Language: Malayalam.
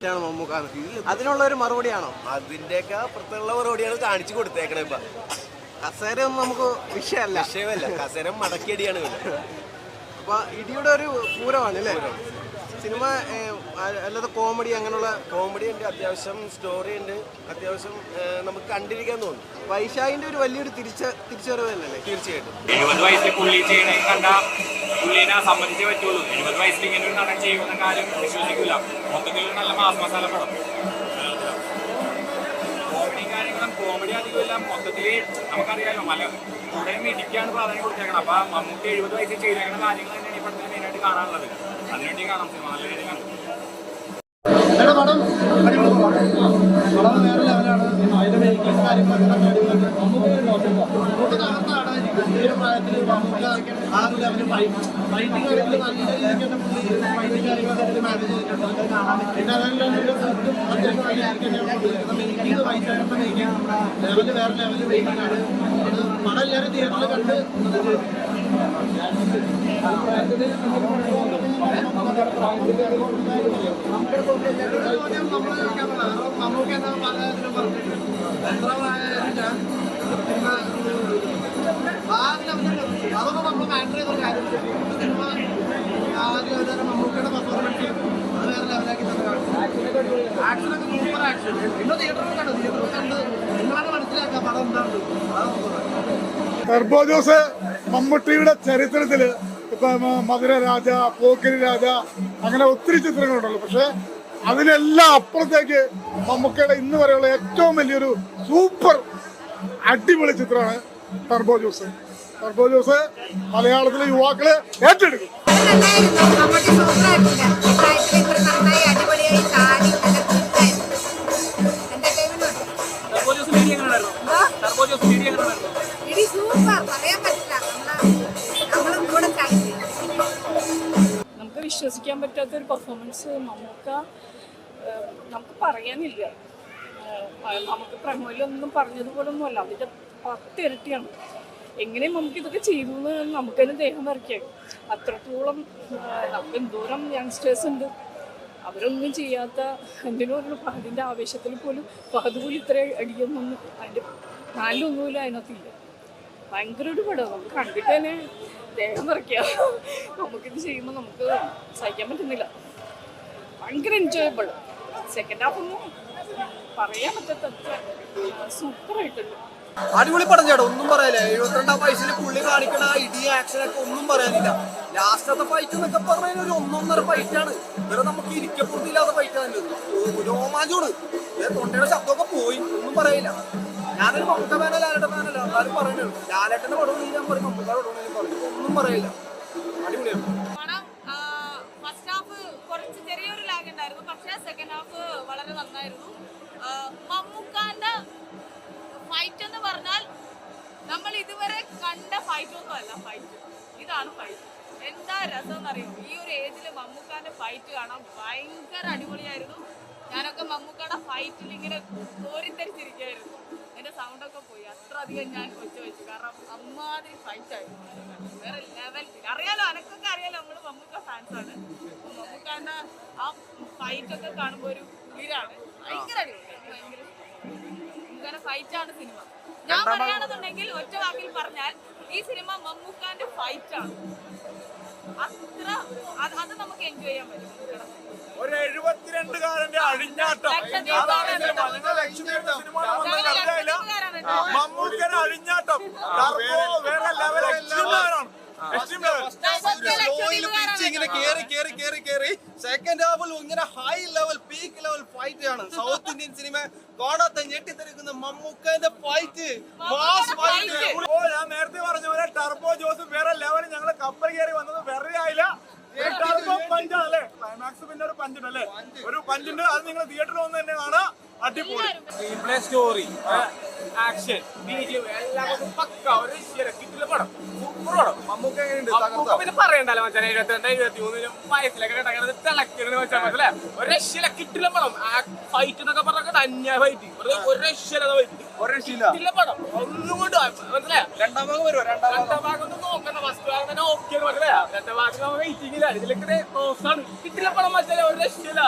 ഫൈറ്റാണ് മമ്മൂക്കാണ്. അതിനുള്ള ഒരു മറുപടിയാണോ? അതിന്റെയൊക്കെ അപ്പുറത്തുള്ള മറുപടിയാണ് കാണിച്ചു കൊടുത്തേക്കണേ. ഇപ്പൊ കസേര ഒന്നും നമുക്ക് വിഷയമല്ല. കസേര മടക്കിയടിയാണ്. അപ്പൊ ഇടിയുടെ ഒരു പൂരമാണ് അല്ലേ സിനിമ? അല്ലാതെ കോമഡി അങ്ങനെയുള്ള കോമഡി ഉണ്ട്, അത്യാവശ്യം സ്റ്റോറി ഉണ്ട്, അത്യാവശ്യം നമുക്ക് കണ്ടിരിക്കാൻ തോന്നും. വൈശാഖിന്റെ ഒരു വലിയൊരു തിരിച്ചറിവ് തന്നെയല്ലേ? തീർച്ചയായിട്ടും 70 വയസ്സിൽ പുള്ളി ചെയ്യണേ കണ്ട പുള്ളിനെ സമ്മതിച്ചേ പറ്റുള്ളൂ. 70 വയസ്സിൽ ഇങ്ങനെ ഒരു നടൻ ചെയ്യുന്ന കാര്യം വിശ്വസിക്കില്ല. മൊത്തത്തിൽ നല്ല മാസ് മസാല പടം. കോമഡി കാര്യങ്ങളും കോമഡി അധികമില്ല. മൊത്തത്തിൽ നമുക്കറിയാലോ ഇവിടെയും ഇടിക്കാണ് പ്രാധാന്യം കൊടുത്തേക്കണം. അപ്പൊ മമ്മൂട്ടി 70 വയസ്സിൽ ചെയ്തേക്കുന്ന കാര്യങ്ങൾ തന്നെയാണ് ഈ പടത്തിൽ മെയിനായിട്ട് കാണാനുള്ളത്. അതിനുവേണ്ടി കാണാം സിനിമ, നല്ല രീതിയിൽ കാണാം. പടം വേറെ ലെവലാണ്. അതിന്റെ മേക്കിംഗ് കാര്യങ്ങളൊക്കെ നല്ല അടിപൊളിയാണ്. നമുക്ക് തകർത്താണ് ഈ ഒരു പ്രായത്തിൽ നമുക്ക് ആ ഒരു ലെവലിൽ ഫൈറ്റിംഗ് കാര്യങ്ങൾ നല്ല രീതിക്ക് തന്നെ പുള്ളി ഫൈറ്റിംഗ് കാര്യങ്ങളൊക്കെ മാനേജ് ചെയ്തിട്ടുണ്ട്. പിന്നെ അതെല്ലാം അത്യാവശ്യം നല്ല രീതിക്ക് മേക്കിംഗ് വൈശാഖിന്റെ മേക്കിംഗ് ലെവല് വേറെ ലെവലിൽ മേക്കിംഗ് ആണ്. അത് പടം എല്ലാവരും തിയേറ്ററിൽ കണ്ട് നമുക്ക് എന്താ പലതിലും പറഞ്ഞിട്ടുണ്ട്. എത്ര അതൊന്നും നമ്മൾ മാറ്റർ ചെയ്തൊരു കാര്യം. സിനിമ ആദ്യം മമ്മൂക്കയുടെ പെർഫോമൻസ് അത് വേറെ ലെവലാക്കി തന്നെ കാണും. ആക്ഷനൊക്കെ സൂപ്പർ ആക്ഷൻ. ഇന്ന് തിയേറ്ററിൽ കണ്ട് നിങ്ങളാണ് മനസ്സിലാക്കുക പടം എന്താണ്. ടർബോ ജോസ് മമ്മൂട്ടിയുടെ ചരിത്രത്തില് ഇപ്പൊ മധുര രാജ, പോക്കിരി രാജ, അങ്ങനെ ഒത്തിരി ചിത്രങ്ങളുണ്ടല്ലോ. പക്ഷെ അതിനെല്ലാം അപ്പുറത്തേക്ക് മമ്മൂക്കയുടെ ഇന്ന് വരെയുള്ള ഏറ്റവും വലിയൊരു സൂപ്പർ അടിപൊളി ചിത്രമാണ് ടർബോ ജോസ്. ടർബോ ജോസ് മലയാളത്തിലെ യുവാക്കള് ഏറ്റെടുക്കും. നമുക്ക് വിശ്വസിക്കാൻ പറ്റാത്തൊരു പെർഫോമൻസ് മമ്മൂക്ക. നമുക്ക് പറയാനില്ല. നമുക്ക് പ്രമോയിലൊന്നും പറഞ്ഞതുപോലൊന്നുമല്ല, അതിൻ്റെ 10 ഇരട്ടിയാണ്. എങ്ങനെയും നമുക്ക് ഇതൊക്കെ ചെയ്തു എന്ന് നമുക്ക് തന്നെ ദേഹം വരയ്ക്കാം. അത്രത്തോളം നമുക്ക് എന്തോരം യങ്സ്റ്റേഴ്സ് ഉണ്ട്, അവരൊന്നും ചെയ്യാത്ത എന്തിനും അതിൻ്റെ ആവേശത്തിൽ പോലും ഫഹദ് പോലും ഇത്ര അടിയൊന്നും അതിൻ്റെ നാലിലൊന്നുമില്ല അതിനകത്തില്ല. ഭയങ്കര ഒരു പടം നമുക്ക് കണ്ടിട്ട് തന്നെ ദേഹം വരയ്ക്കാം. നമുക്കിത് ചെയ്യുമ്പോൾ നമുക്ക് സഹിക്കാൻ പറ്റുന്നില്ല. ഭയങ്കര എൻജോയബിൾ. സെക്കൻഡ് ഹാഫ് ഒന്നും പറയാൻ പറ്റാത്ത സൂപ്പറായിട്ടുണ്ട്. അടിപൊളി പടം ചേട്ടാ, ഒന്നും പറയാനില്ല. 72-ാം വയസ്സിൽ പുള്ളി കാണിക്കണ ഇടി ആക്ഷനൊക്കെ ഒന്നും പറയാനില്ല. ലാസ്റ്റത്തെ ഫൈറ്റ് എന്നൊക്കെ പറഞ്ഞാൽ ഒരു 1.5 ഫൈറ്റാണ്. ഇവരെ നമുക്ക് ഇരിക്കപ്പുറത്തില്ലാത്ത ഫൈറ്റാണ്. രോമാഞ്ചോട് തൊണ്ടയുടെ ശബ്ദമൊക്കെ പോയി. ഒന്നും പറയില്ല. ഞാനൊരു മമ്മൂക്ക ഫാനോ ലാലേട്ടൻ ഫാനല്ല, എല്ലാവരും പറയുന്നത് ലാലേട്ടന്റെ പടം ഞാൻ പറയും, മമ്മൂക്കാരുടെ പടം പറയും. ഒന്നും പറയില്ല. അടിപൊളിയാണ്. ഫസ്റ്റ് ഹാഫ് കുറച്ച് ചെറിയൊരു ലാഗ് ഉണ്ടായിരുന്നു, പക്ഷേ സെക്കൻഡ് ഹാഫ് വളരെ നന്നായിരുന്നു. മമ്മൂക്കാന്റെ ഫൈറ്റ് എന്ന് പറഞ്ഞാൽ നമ്മൾ ഇതുവരെ കണ്ട ഫൈറ്റ് ഒന്നും അല്ല. ഫൈറ്റ് ഇതാണ് ഫൈറ്റ്. എന്താ രസം എന്നറിയോ, ഈ ഒരു ഏജിൽ മമ്മൂക്കാന്റെ ഫൈറ്റ് കാണാൻ ഭയങ്കര അടിപൊളിയായിരുന്നു. ഞാനൊക്കെ മമ്മൂക്കയുടെ ഫൈറ്റിൽ ഇങ്ങനെ കോരിത്തരിച്ചിരിക്കുകയായിരുന്നു. എൻ്റെ സൗണ്ടൊക്കെ പോയി, അത്ര അധികം ഞാൻ ഒച്ച വെച്ചു. കാരണം അമ്മാതിരി ഫൈറ്റായിരുന്നു, വേറെ ലെവൽ. അറിയാലോ, അനക്കൊക്കെ അറിയാലോ, നമ്മൾ മമ്മൂക്ക ഫാൻസാണ്. മമ്മൂക്കാന്റെ ആ ഫൈറ്റൊക്കെ കാണുമ്പോൾ ഒരു കുളിരാണ്. ഭയങ്കര അടിപൊളിയാണ്, ഭയങ്കര മമ്മൂക്കാന്റെ ഫൈറ്റാണ് സിനിമ. ഞാൻ പറയുകയാണെന്നുണ്ടെങ്കിൽ ഒറ്റ വാക്കിൽ പറഞ്ഞാൽ ഈ സിനിമ മമ്മൂക്കാന്റെ ഫൈറ്റാണ്. അത്ര അത് നമുക്ക് എൻജോയ് ചെയ്യാൻ പറ്റും. ഒരു 72-കാരന്റെ അഴിഞ്ഞാട്ടം. മമ്മൂക്കന്റെ അഴിഞ്ഞാട്ടം വേറെ ലെവലാണ്. ഇങ്ങനെ കേറി സെക്കൻഡ് ഹാഫിൽ ഇങ്ങനെ high level peak level fight ആണ്. സൗത്ത് ഇന്ത്യൻ സിനിമ കാണാത്ത ഞെട്ടിത്തെറിക്കുന്ന മമ്മൂക്കന്റെ ഫൈറ്റ്, മാസ് ഫൈറ്റ്. ഞാൻ നേരത്തെ പറഞ്ഞ പോലെ ടർബോ ജോസ് വേറെ ലെവൽ. ഞങ്ങള് കപ്പൽ കയറി വന്നത് വെറുതെ ആയില്ല. ടർബോ പഞ്ചാണ് അല്ലേ, ക്ലൈമാക്സ് പിന്നെ ഒരു പഞ്ചുണ്ട് അല്ലേ, ഒരു പഞ്ചുണ്ട്. അത് നിങ്ങൾ തിയേറ്ററിൽ വന്ന് തന്നെ കാണാം. അടിപൊളി സ്റ്റോറി, ആക്ഷൻ, ബിജിഎം എല്ലാം പക്ക ഒരു കിട്ടില്ല പടം. സൂപ്പർ പടം. മമ്മൂക്ക പിന്നെ പറയണ്ടല്ലോ മച്ചാൻ. 72-73 വയസ്സിലൊക്കെ തിളക്കിയെന്ന് വെച്ചാൽ മനസ്സിലെ ഒരു രക്ഷയില്ല. കിട്ടില്ല പടം. ഫൈറ്റ് എന്നൊക്കെ പറഞ്ഞാൽ അന്യായ ഫൈറ്റ്. ഒരു രക്ഷയില്ല പടം. ഒന്നും കൊണ്ട് മനസ്സിലായ. രണ്ടാം ഭാഗം വരുമോ? രണ്ടാം ഭാഗം ഒന്നും നോക്കണ്ട. ഫസ്റ്റ് ഭാഗം തന്നെ ഓക്കെ മനസ്സിലായ. രണ്ടാം ഭാഗം വെയിറ്റിംഗില്ല. ഇതിലൊക്കെ കിട്ടില്ല പടം മച്ചാൻ, ഒരു രക്ഷയില്ല.